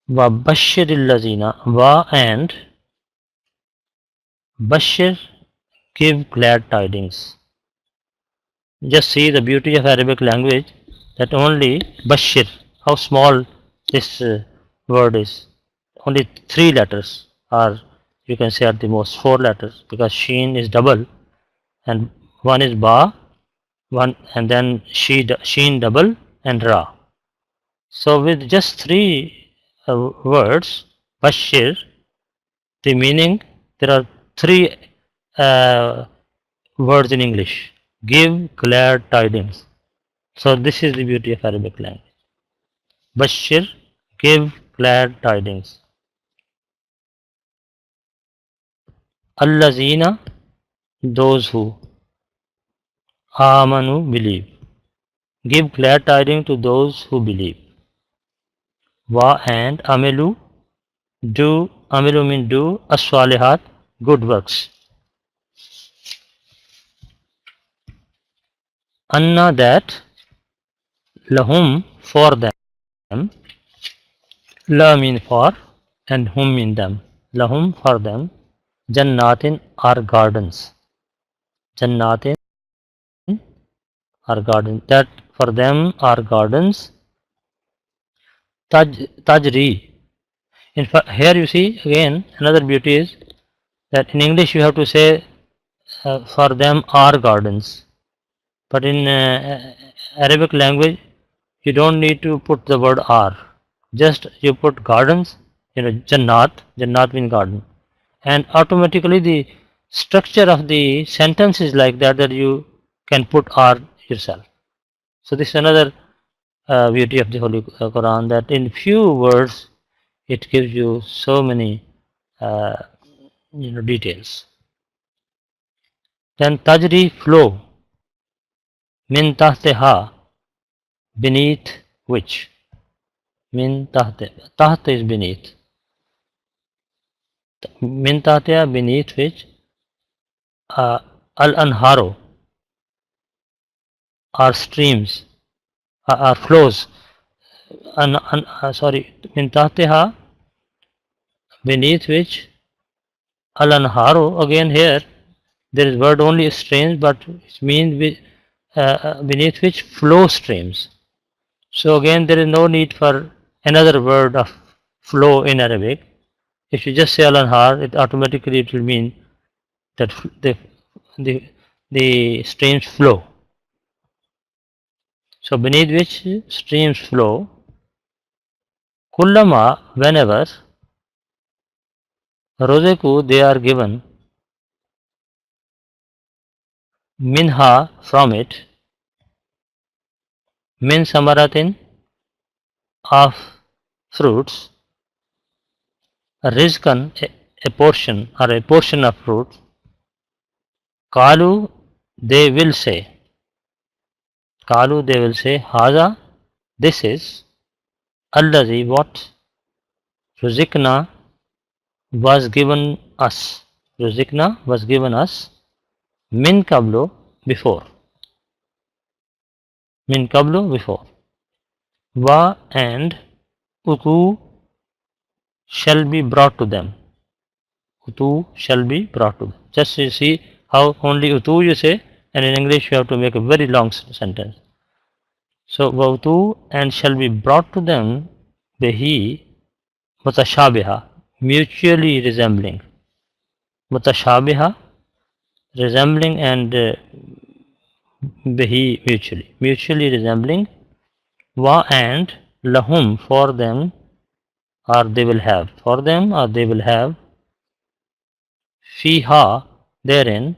Wa bashirillazina. Wa and bashir, give glad tidings. Just see the beauty of Arabic language, that only bashir, how small this word is. Only three letters, or you can say at the most four letters, because sheen is double and one is ba, one and then sheen double and ra. So with just three words, bashir, the meaning, there are three uh, words in English. Give glad tidings. So this is the beauty of Arabic language. Bashir, give glad tidings. Allazina, those who. Amanu, believe. Give glad tidings to those who believe. Wa and amilu, do. Amilu mean do. As-salihat, good works. Anna, that. Lahum, for them. La mean for and hum mean them. Lahum, for them. Jannatin are gardens. Jannatin are gardens. That for them are gardens. Tajri. In fact, here you see again another beauty is that in English you have to say for them are gardens, but in Arabic language you don't need to put the word are. Just you put gardens, Jannat. Jannat means garden, and automatically the structure of the sentence is like that you can put are yourself. So this is another beauty of the Holy Quran, that in few words it gives you so many uh, details. Then tajri, flow, min tahtiha, beneath which. Min tahte, taht is beneath. Min tahtiha, beneath which. Al anharo are streams, are flows. Sorry, min tahtiha, beneath which. Al anharo, again here there is word only streams, but it means beneath which flow streams. So again there is no need for another word of flow in Arabic. If you just say al-anhar, it automatically it will mean that the, the streams flow. So beneath which streams flow, kullama, whenever, rozeku, they are given, minha, from it, min samaratin, of fruits, rizkan, a portion or a portion of fruit, kalu, they will say, kalu, they will say, haza, this is, allazi, what, ruzikna, was given us. Ruzikna was given us, min kablo, before. Min kablo, before. Wa and utu shall be brought to them. Utu shall be brought to them. Just you see how only utu you say, and in English you have to make a very long sentence. So utu and shall be brought to them, behi mutashabiha, mutually resembling. Mutashabiha, resembling, and behi, mutually resembling. Wa and lahum, for them, or they will have, for them or they will have, fiha, therein.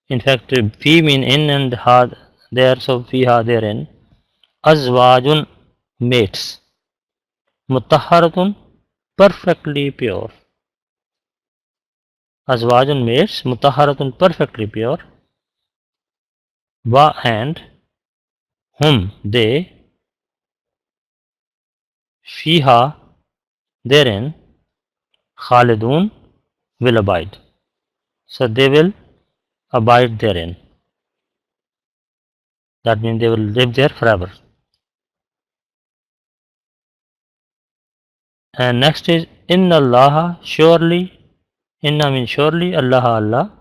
In fact, fi mean in and ha there, so fiha, therein. Azwajun, mates. Mutahharatun, perfectly pure. Azwajun, mates. Mutahharatun, perfectly pure. Wa and whom, they, fiha, therein, khalidun, will abide. So they will abide therein. That means they will live there forever. And next is Inna Allah, surely. Inna means surely, Allah Allah.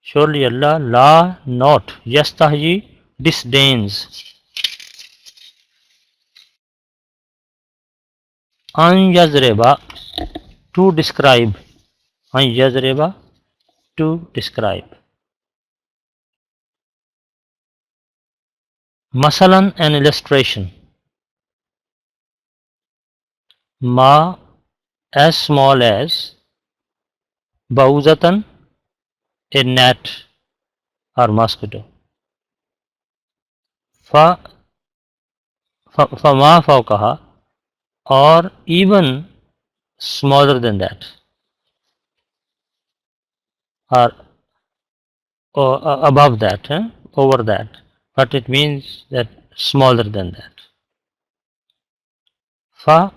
Surely Allah, la not, yastahji, disdains. An yazreba, to describe. An yazreba, to describe. Masalan, an illustration. Ma, as small as. Bauzatan, a gnat or mosquito. Fa, ma fawqaha, or even smaller than that, or above that, over that, but it means that smaller than that. Fa,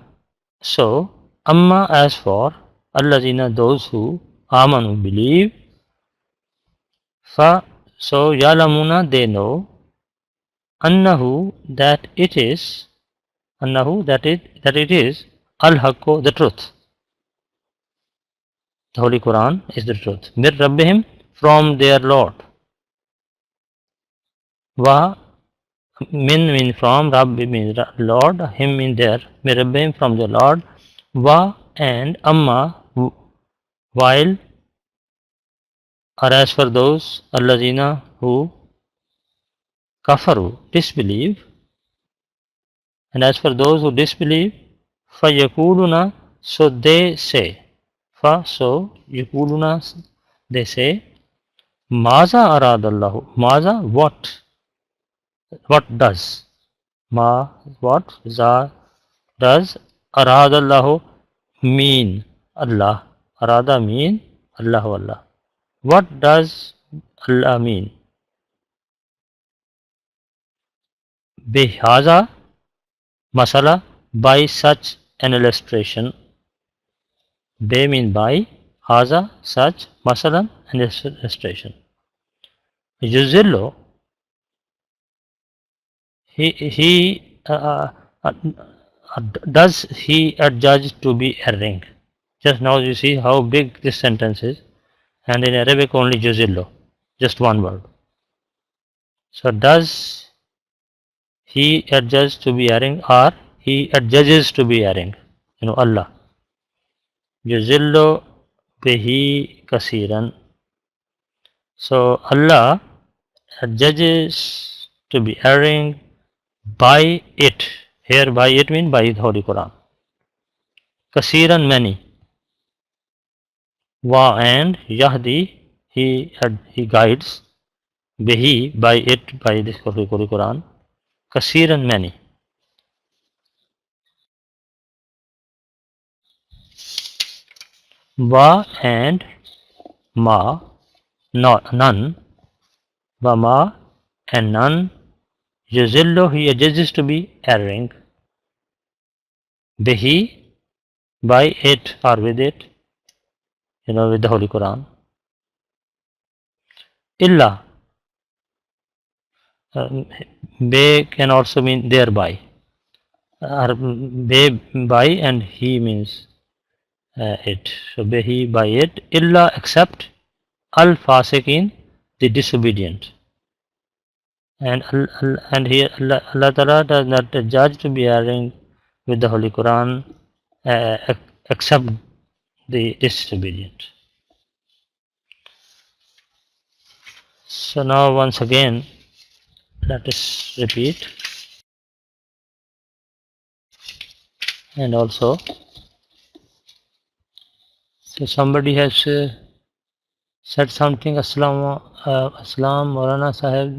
so, amma, as for, allazina, those who, amanu, believe. Fa, so, yalamuna, they know. Annahu, that it is. Annahu, that it is. Al-Haqqo, the truth. The Holy Quran is the truth. Mir Rabbihim, from their Lord. Wa, min means from, Rabbi means Lord, him means there. Mir Rabbihim, from their Lord. Wa, and amma, while, or as for those, allazina, who, kafaru, disbelieve. And as for those who disbelieve, fa yakuluna, so they say. Fa, so, yakuluna, they say. Maza aradallahu, maza, what does. Ma, what, za, does. Aradallahu, mean. Allah. Arada mean Allahu Allah. What does Allah mean? Bihaza, masala, by such an illustration. Be mean by, haza, such, masalan, an illustration. Yuzillo, he does he adjudge to be erring. Just now you see how big this sentence is, and in Arabic only juzillo, just one word. So does he adjudge to be erring, or he adjudges to be erring? Allah. Juzillo bihi kasiran. So Allah adjudges to be erring by it. Here by it means by the Holy Quran. Kasiran, many. Wa, and Yahdi, he guides. Bihi, by it, by this Holy Quran. Kasiran, many. Wa, and ma, none. Wa ma, and none. Yuzillo, he adjudicates to be erring. Bihi, by it or with it, with the Holy Quran. Illa, be can also mean thereby. Or be by, and he means it. So bihi, by it. Illa, except al fasiqin, the disobedient. And here Allah Ta'ala does not judge to be erring with the Holy Quran except the disobedient. So now once again let us repeat, and also so somebody has said something. Assalam Maulana Sahib,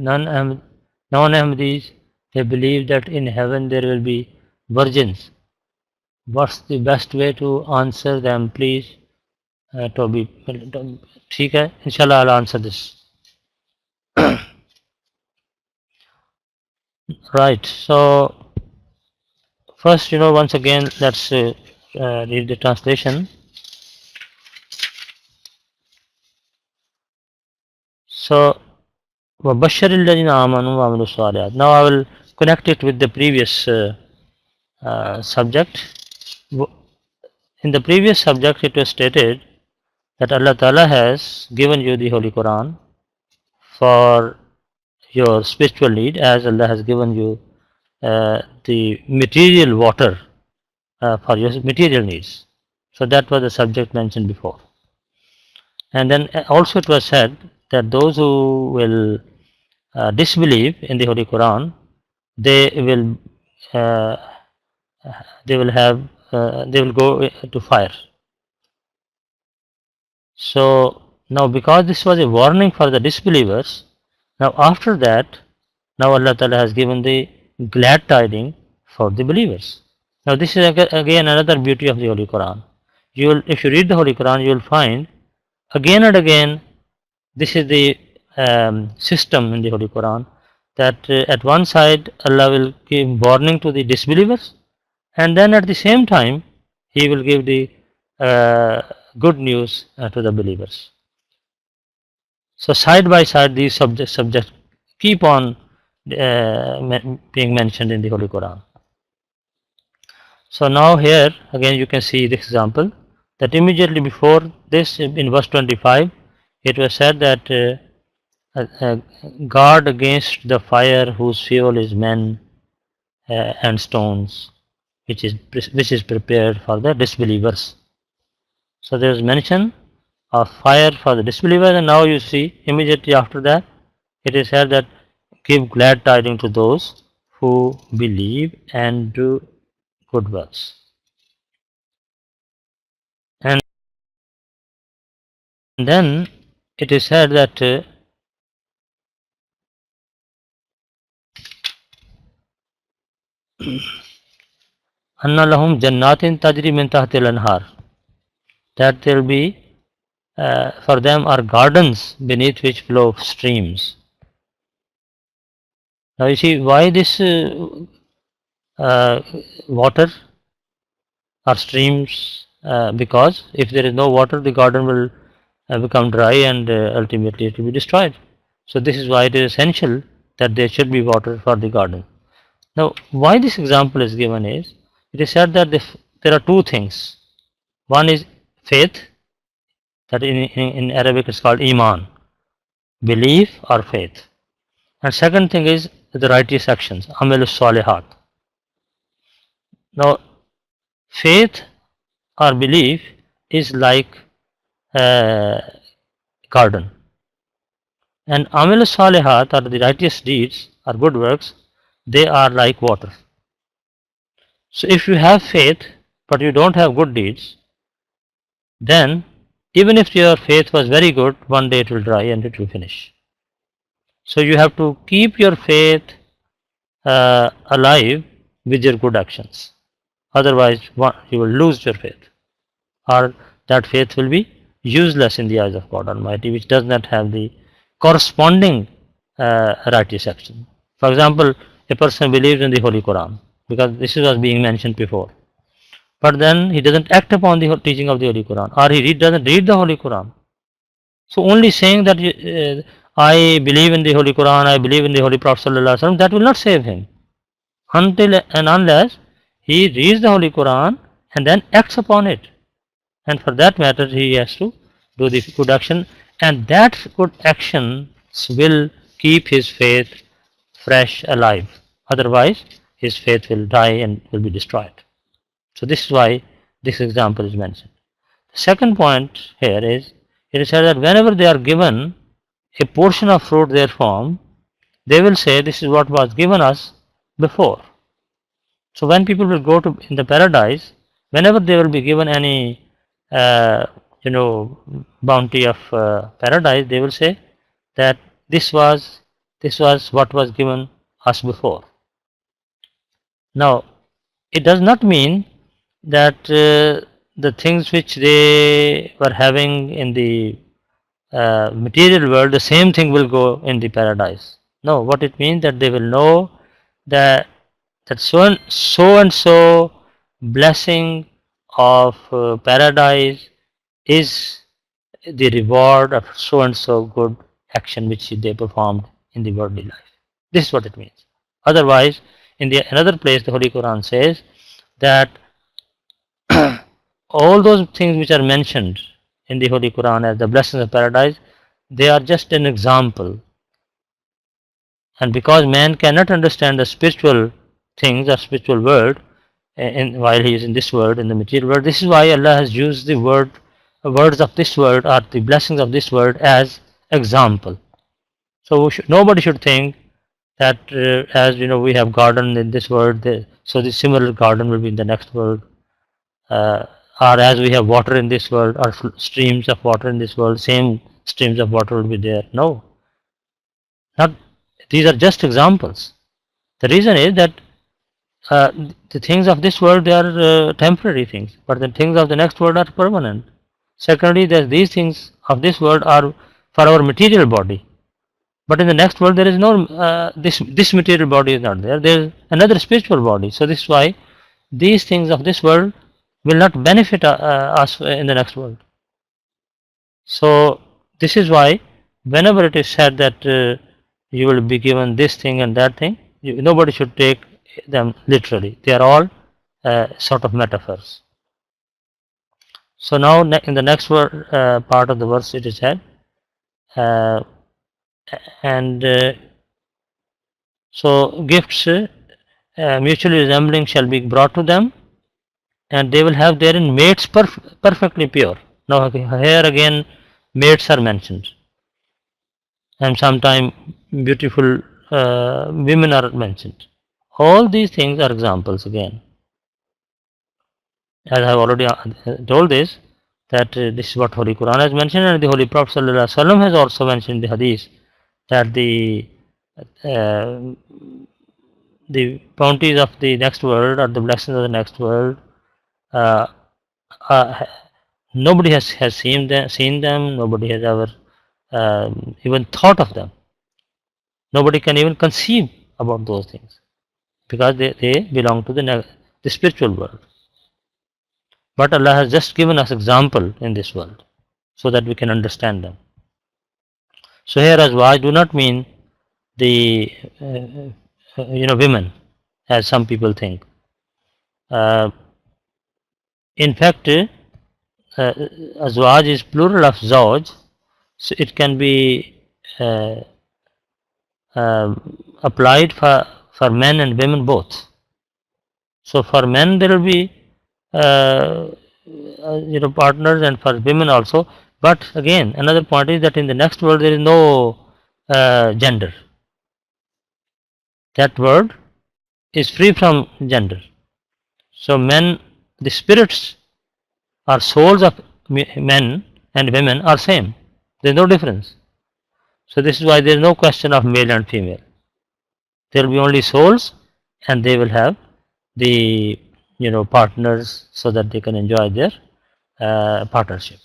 non-Ahmadis, they believe that in heaven there will be virgins. What's the best way to answer them, please? Toby, ठीक है, inshallah I'll answer this. Right, so first, once again let's read the translation. So وَبَشَّرِ الَّذِينَ آمَنُوا وَعَمِلُوا الصَّالِحَاتِ. Now I will connect it with the previous subject. in the previous subject it was stated that Allah Ta'ala has given you the Holy Quran for your spiritual need, as Allah has given you the material water for your material needs. So that was the subject mentioned before. And then also it was said that those who will disbelieve in the Holy Quran, they will uh, they will go to fire. So now, because this was a warning for the disbelievers, now after that, now Allah Ta'ala has given the glad tidings for the believers. Now this is again another beauty of the Holy Quran. If you read the Holy Quran, you will find again and again, this is the system in the Holy Quran, that at one side Allah will give warning to the disbelievers, and then at the same time He will give the good news to the believers. So side by side these subjects keep on being mentioned in the Holy Quran. So now here again you can see this example, that immediately before this in verse 25 it was said that guard against the fire whose fuel is men and stones, which is prepared for the disbelievers. So there is mention of fire for the disbelievers, and now you see immediately after that it is said that give glad tidings to those who believe and do good works. And then it is said that anna lahum jannatin tajri min tahtil anhar, that there will be for them are gardens beneath which flow streams. Now you see why this water or streams, because if there is no water the garden will become dry and ultimately it will be destroyed. So this is why it is essential that there should be water for the garden. Now why this example is given is, it is said that there are two things. One is faith, that in Arabic is called iman, belief or faith. And second thing is the righteous actions, amalus salihat. Now faith or belief is like a garden, and amalus salihat or the righteous deeds or good works, they are like water. So if you have faith but you don't have good deeds, then even if your faith was very good, one day it will dry and it will finish. So you have to keep your faith alive with your good actions. Otherwise you will lose your faith, or that faith will be useless in the eyes of God Almighty, which does not have the corresponding righteous action. For example, a person believes in the Holy Quran, because this was being mentioned before, but then he doesn't act upon the teaching of the Holy Quran, or he doesn't read the Holy Quran. So only saying that I believe in the Holy Quran, I believe in the Holy Prophet ﷺ, that will not save him until and unless he reads the Holy Quran and then acts upon it. And for that matter he has to do the good action, and that good action will keep his faith fresh, alive. Otherwise his faith will die and will be destroyed. So this is why this example is mentioned. The second point here is, it is said that whenever they are given a portion of fruit therefrom, they will say this is what was given us before. So when people will go to in the paradise, whenever they will be given any bounty of paradise, they will say that this was what was given us before. Now it does not mean that the things which they were having in the material world, the same thing will go in the paradise. No, what it means that they will know that so and so blessing of paradise is the reward of so and so good action which they performed in the worldly life. This is what it means. Otherwise, in the another place the Holy Quran says that all those things which are mentioned in the Holy Quran as the blessings of paradise, they are just an example. And because man cannot understand the spiritual things or spiritual world while he is in this world, in the material world, this is why Allah has used the words of this world or the blessings of this world as example. So nobody should think that as you know we have garden in this world, so the similar garden will be in the next world, uh, or as we have water in this world or streams of water in this world, same streams of water will be there. No, not these are just examples. The reason is that uh, the things of this world they are temporary things, but the things of the next world are permanent. Secondly, that these things of this world are for our material body, but in the next world there is no this material body is not there. There is another spiritual body. So this is why these things of this world will not benefit us in the next world. So this is why whenever it is said that you will be given this thing and that thing, nobody should take them literally. They are all sort of metaphors. So now in the next word, part of the verse it is said, uh, and so gifts mutually resembling shall be brought to them, and they will have therein mates perfectly pure. Now here again mates are mentioned, and sometimes beautiful women are mentioned. All these things are examples again. As I have already told this, that this is what Holy Quran has mentioned, and the Holy Prophet ﷺ has also mentioned in the Hadith that uh, the bounties of the next world or the blessings of the next world, uh, uh, nobody has seen them, nobody has ever even thought of them. Nobody can even conceive about those things because they belong to the spiritual world. But Allah has just given us example in this world so that we can understand them. So here azwaj do not mean the women as some people think. Uh, in fact, azwaj is plural of zawj, so it can be applied for men and women both. So for men there will be partners, and for women also. But again, another point is that in the next world there is no gender. That word is free from gender. So men, the spirits or souls of men and women are same. There is no difference. So this is why there is no question of male and female. There will be only souls, and they will have the partners so that they can enjoy their partnership.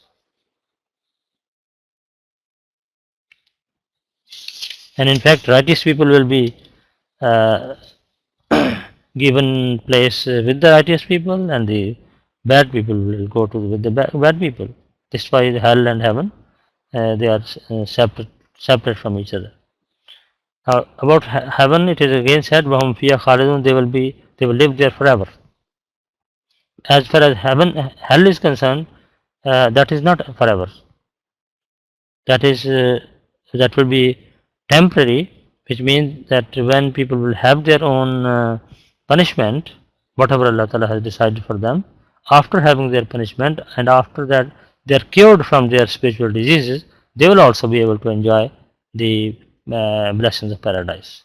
And in fact, righteous people will be uh, given place with the righteous people, and the bad people will go to with the bad people. This is why hell and heaven they are separate from each other. About heaven, it is again said, "Wahum fiya khalidun," they will live there forever. As far as hell is concerned, that is not forever. That will be temporary, which means that when people will have their own punishment, whatever Allah Ta'ala has decided for them, after having their punishment and after that they are cured from their spiritual diseases, they will also be able to enjoy the blessings of paradise.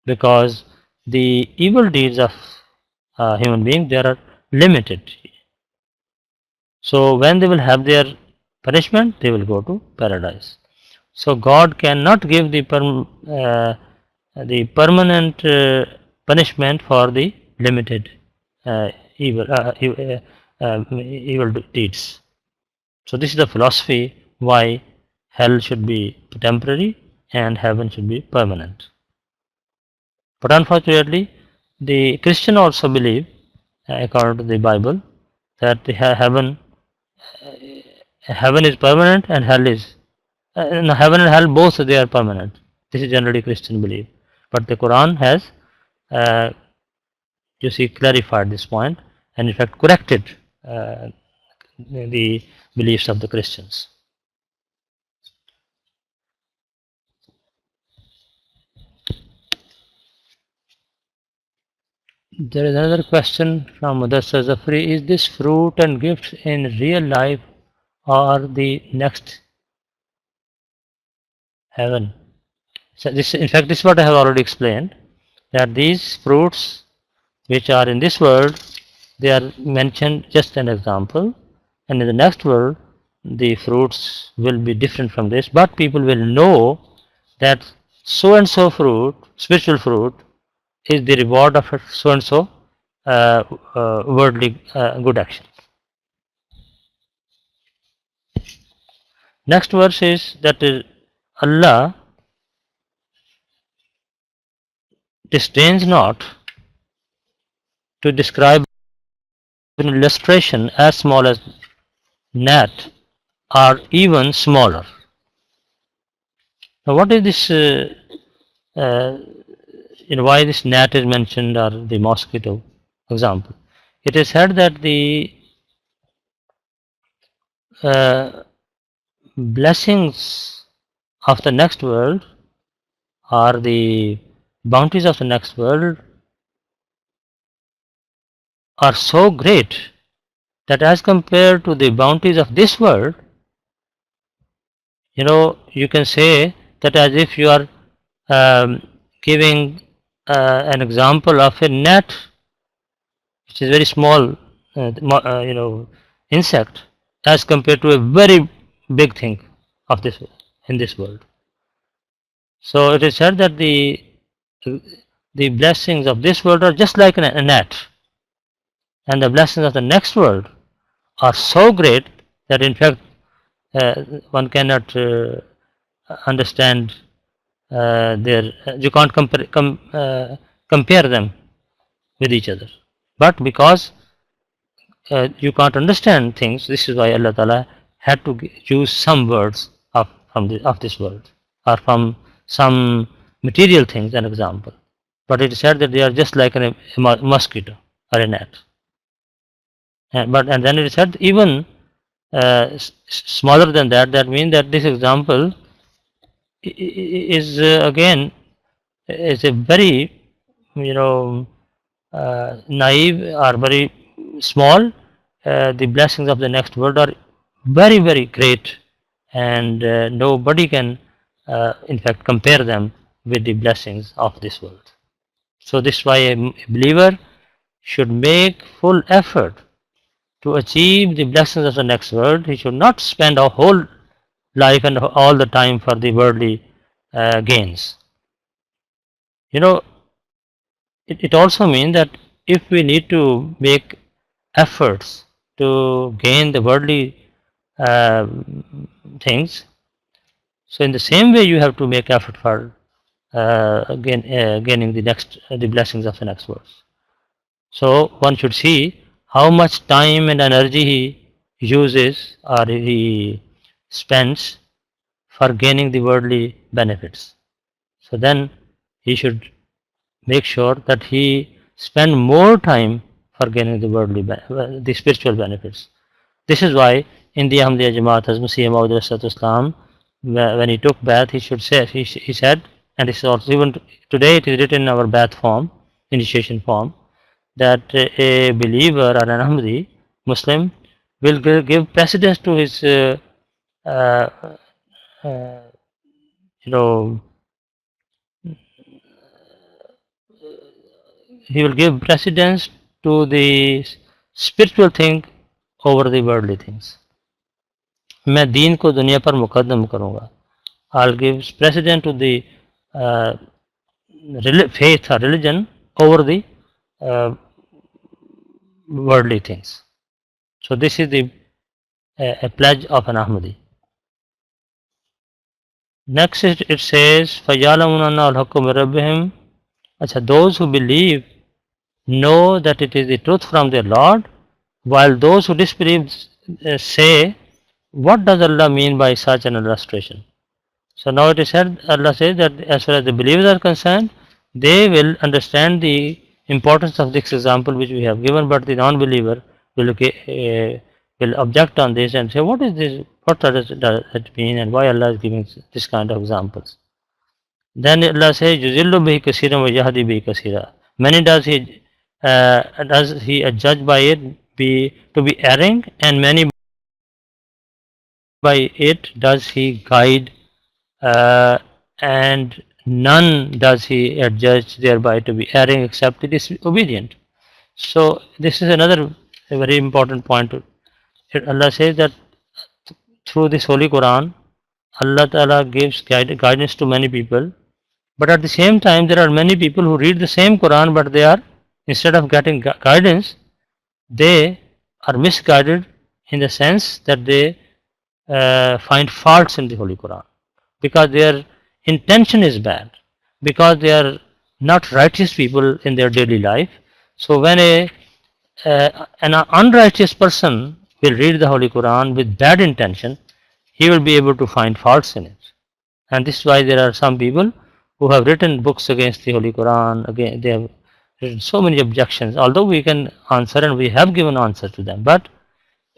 Because the evil deeds of human being, they are limited. So when they will have their punishment, they will go to paradise. So God cannot give the permanent punishment for the limited evil deeds. So this is the philosophy why hell should be temporary and heaven should be permanent. But unfortunately, the Christian also believe, according to the Bible, that the heaven is permanent and hell is heaven and hell both they are permanent. This is generally Christian belief. But the Quran has clarified this point, and in fact corrected the beliefs of the Christians. There is another question from Mudassar Zafri. Is this fruit and gifts in real life or the next heaven? So this, in fact, this is what I have already explained, that these fruits which are in this world, they are mentioned just an example, and in the next world the fruits will be different from this, but people will know that so and so fruit, spiritual fruit, is the reward of so and so worldly good action. Next verse is that Allah disdains not to describe an illustration as small as gnat or even smaller. Now, what is this? Uh, why this gnat is mentioned, or the mosquito example? It is said that the uh, blessings of the next world, or the bounties of the next world, are so great that as compared to the bounties of this world, you can say that as if you are giving an example of a gnat, which is very small, insect, as compared to a very big thing of this in this world. So it is said that the blessings of this world are just like a gnat, and the blessings of the next world are so great that in fact one cannot understand you can't compare them with each other. But because you can't understand things, this is why Allah Ta'ala had to use some words of this world, or from some material things, an example. But it is said that they are just like a mosquito or a gnat. And then it is said even smaller than that. That means that this example is again is a very naive or very small. The blessings of the next world are very very great, and nobody can in fact compare them with the blessings of this world. So this is why a believer should make full effort to achieve the blessings of the next world. He should not spend a whole life and all the time for the worldly gains. It also means that if we need to make efforts to gain the worldly uh, things, so in the same way you have to make effort for gaining the blessings of the next world. So one should see how much time and energy he uses or he spends for gaining the worldly benefits. So then he should make sure that he spend more time for gaining the spiritual benefits. This is why in the Ahmadiyya Jamaat, as Masih Maud Islam, when he took bath, he said, and this is also even today it is written in our bath form, initiation form, that a believer or an Ahmadi Muslim will give precedence to his uh, uh, you know he will give precedence to the spiritual thing over the worldly things. मैं दीन को दुनिया पर मुकद्दम करूँगा. I'll give precedence to the faith or religion over the worldly things. So this is a pledge of an Ahmadi. Next it says فَيَعْلَمُونَ أَنَّهُ الْحَقُّ مِنْ رَبِّهِمْ. Those who believe know that it is the truth from their Lord, while those who disbelieve say, what does Allah mean by such an illustration? So now it is said, Allah says that as far as the believers are concerned, they will understand the importance of this example which we have given, but the non-believer will object on this and say, what is this? What does it mean, and why Allah is giving this kind of examples? Then Allah says, "Yuzillu bihi kasiran wa yahdi bihi kasira." Many does he judge by it be to be erring, and many by it does he guide, and none does he judge thereby to be erring except the disobedient. So this is another very important point. Allah says that through this Holy Quran, Allah Ta'ala gives guidance to many people, but at the same time there are many people who read the same Quran, but they are, instead of getting guidance, they are misguided in the sense that they find faults in the Holy Quran, because their intention is bad, because they are not righteous people in their daily life. So when an unrighteous person will read the Holy Quran with bad intention, he will be able to find faults in it. And this is why there are some people who have written books against the Holy Quran. Again, they have written so many objections, although we can answer and we have given answers to them. But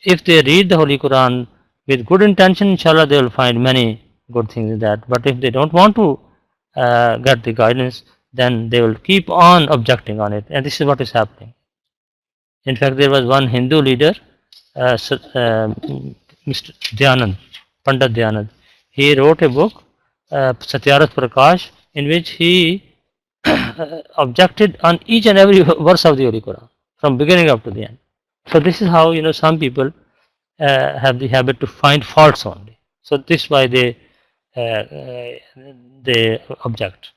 if they read the Holy Quran with good intention, inshallah they will find many good things in that. But if they don't want to get the guidance, then they will keep on objecting on it, and this is what is happening. In fact, there was one Hindu leader, Mr. Dhyanand, Pandit Dhyanand. He wrote a book, Satyarat Prakash, in which he objected on each and every verse of the Holy Quran from beginning up to the end. So this is how some people have the habit to find faults only. So this is why they object.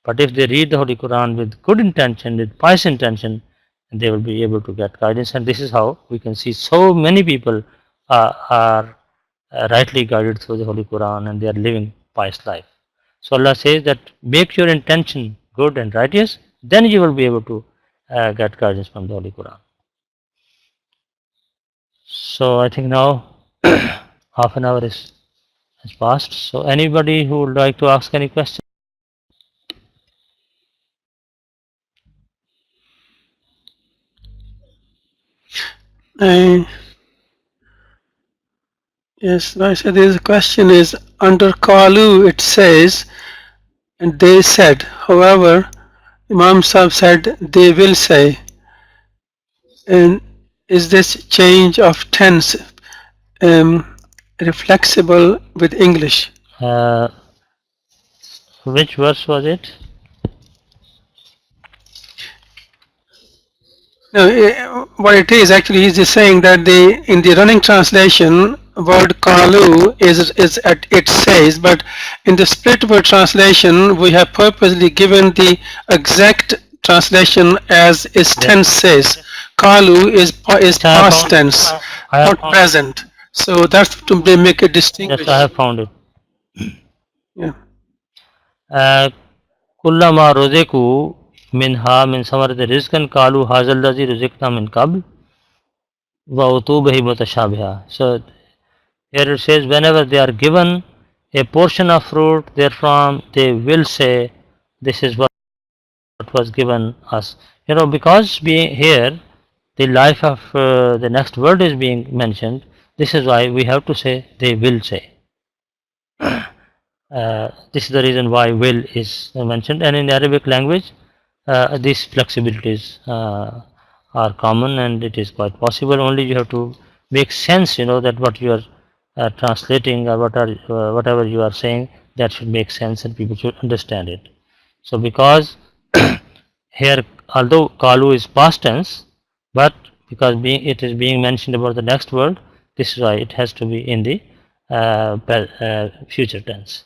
But if they read the Holy Quran with good intention, with pious intention, they will be able to get guidance. And this is how we can see so many people are rightly guided through the Holy Quran, and they are living pious life. So Allah says that make your intention good and righteous, then you will be able to get guidance from the Holy Quran. So I think now half an hour has passed. So anybody who would like to ask any question? Yes, I said this question is under Qalu it says, and they said. However, Imam Sahib said they will say. And is this change of tense reflexible with English? Which verse was it? No, what it is actually, he's just saying that in the running translation, word kalu is at it says, but in the split word translation, we have purposely given the exact translation as is tense says. Kalu is past tense, not present. So that's to make a distinction. Yes, I have found it. Yeah. Kullama ruziku minha min samarati rizqan qalu hazal ladzi ruziqna min qabl wa utubihi mutashabiha. So here it says, whenever they are given a portion of fruit therefrom, they will say, this is what was given us. Because being here, the life of the next word is being mentioned. This is why we have to say, they will say. This is the reason why will is mentioned, and in Arabic language these flexibilities are common, and it is quite possible. Only you have to make sense, that what you are translating or whatever you are saying, that should make sense and people should understand it. So because here, although kalu is past tense, but because it is being mentioned about the next word, this is why it has to be in the future tense.